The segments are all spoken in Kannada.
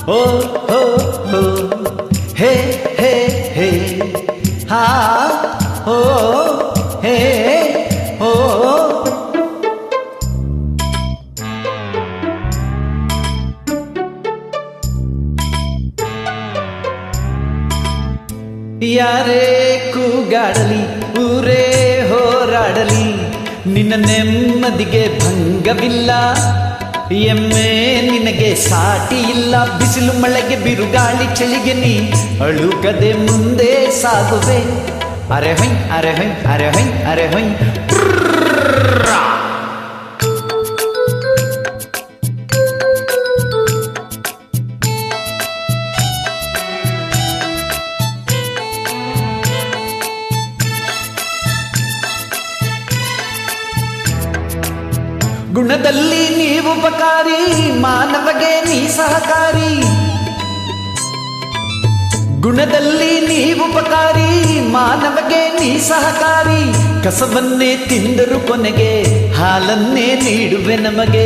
ಓ ಹೋ ಹೋ ಹೇ ಹೇ ಹೇ ಹಾ ಓ ಹೇ ಓ ಯಾರೇ ಕೂಗಾಡಲಿ ಊರೇ ಹೋರಾಡಲಿ ನಿನ್ನ ನೆಮ್ಮದಿಗೆ ಭಂಗವಿಲ್ಲ. ಎಮ್ಮೆ ನಿನಗೆ ಸಾಟಿ ಇಲ್ಲ. ಬಿಸಿಲು ಮಳೆಗೆ ಬಿರುಗಾಳಿ ಚಳಿಗೆ ನೀ ಅಳುಕದೆ ಮುಂದೆ ಸಾಗುವೆ. ಅರೆ ಹೊಯ್ ಅರೆ ಹೊಯ್ ಅರೆ ಹೊಯ್ ಅರೆ ಹೊಯ್. ಗುಣದಲ್ಲಿ ನೀವು ಉಪಕಾರಿ, ಮಾನವಗೆ ನೀ ಸಹಕಾರಿ. ಗುಣದಲ್ಲಿ ನೀವು ಉಪಕಾರಿ, ಮಾನವಗೆ ನೀ ಸಹಕಾರಿ. ಕಸವನ್ನೇ ತಿಂದರು ಕೊನೆಗೆ ಹಾಲನ್ನೇ ನೀಡುವೆ ನಮಗೆ.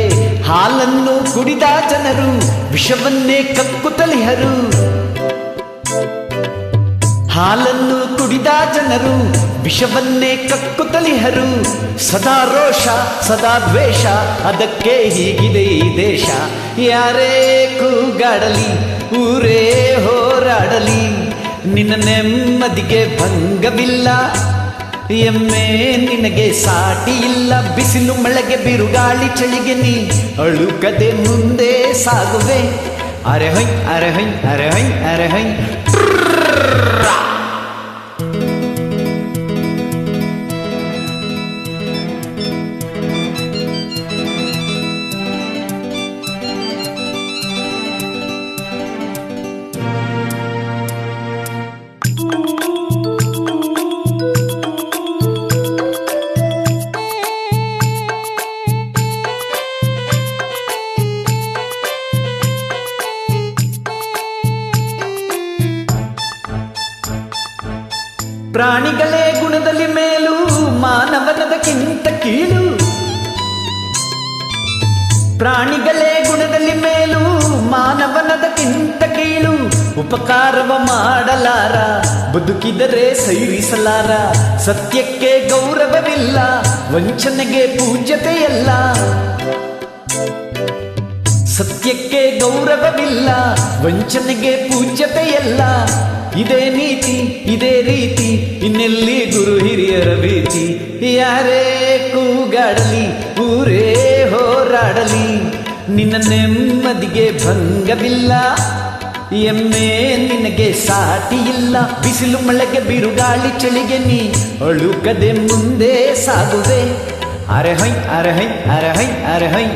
ಹಾಲನ್ನು ಕುಡಿದ ಜನರು ವಿಷವನ್ನೇ ಕಕ್ಕುತ್ತಲಿಹರು. ಹಾಲನ್ನು ಕುಡಿದ ಜನರು ವಿಷವನ್ನೇ ಕಕ್ಕುತ್ತಲಿಹರು. ಸದಾ ರೋಷ ಸದಾ ದ್ವೇಷ, ಅದಕ್ಕೆ ಹೀಗಿದೆ ಈ ದೇಶ. ಯಾರೇ ಕೂಗಾಡಲಿ ಊರೇ ಹೋರಾಡಲಿ ನಿನ್ನ ನೆಮ್ಮದಿಗೆ ಭಂಗವಿಲ್ಲ. ಎಮ್ಮೆ ನಿನಗೆ ಸಾಟಿ ಇಲ್ಲ. ಬಿಸಿಲು ಮಳೆಗೆ ಬಿರುಗಾಳಿ ಚಳಿಗೆ ನೀ ಅಳುಕದೆ ಮುಂದೆ ಸಾಗುವೆ. ಅರೆ ಹೊಯ್ ಅರೆ ಹೊಯ್ ಅರೆ ಹೊಯ್ ಅರೆ ಹೊಯ್. ಪ್ರಾಣಿಗಳೇ ಗುಣದಲ್ಲಿ ಮೇಲು, ಮಾನವನದಕ್ಕಿಂತ ಕೀಳು. ಪ್ರಾಣಿಗಳೇ ಗುಣದಲ್ಲಿ ಮೇಲು, ಮಾನವನದಕ್ಕಿಂತ ಕೀಳು. ಉಪಕಾರವ ಮಾಡಲಾರ, ಬದುಕಿದರೆ ಸೈರಿಸಲಾರ. ಸತ್ಯಕ್ಕೆ ಗೌರವವಿಲ್ಲ, ವಂಚನೆಗೆ ಪೂಜ್ಯತೆಯಲ್ಲ. ಸತ್ಯಕ್ಕೆ ಗೌರವವಿಲ್ಲ, ವಂಚನೆಗೆ ಪೂಜ್ಯತೆಯಲ್ಲ. ಇದೇ ನೀತಿ ಇದೇ ರೀತಿ, ಇನ್ನೆಲ್ಲಿ ಗುರು ಹಿರಿಯರ ಭೀತಿ. ಯಾರೇ ಕೂಗಾಡಲಿ ಊರೇ ಹೋರಾಡಲಿ ನಿನ್ನ ನೆಮ್ಮದಿಗೆ ಭಂಗವಿಲ್ಲ. ಎಮ್ಮೆ ನಿನಗೆ ಸಾಟಿ ಇಲ್ಲ. ಬಿಸಿಲು ಮಳೆಗೆ ಬಿರುಗಾಳಿ ಚಳಿಗೆ ನೀ ಅಳುಕದೆ ಮುಂದೆ ಸಾಗುವೆ. ಅರೆ ಹೊಯ್ ಅರೆ ಹೊಯ್ ಅರೆ ಹೊಯ್ ಅರೆ ಹೊಯ್.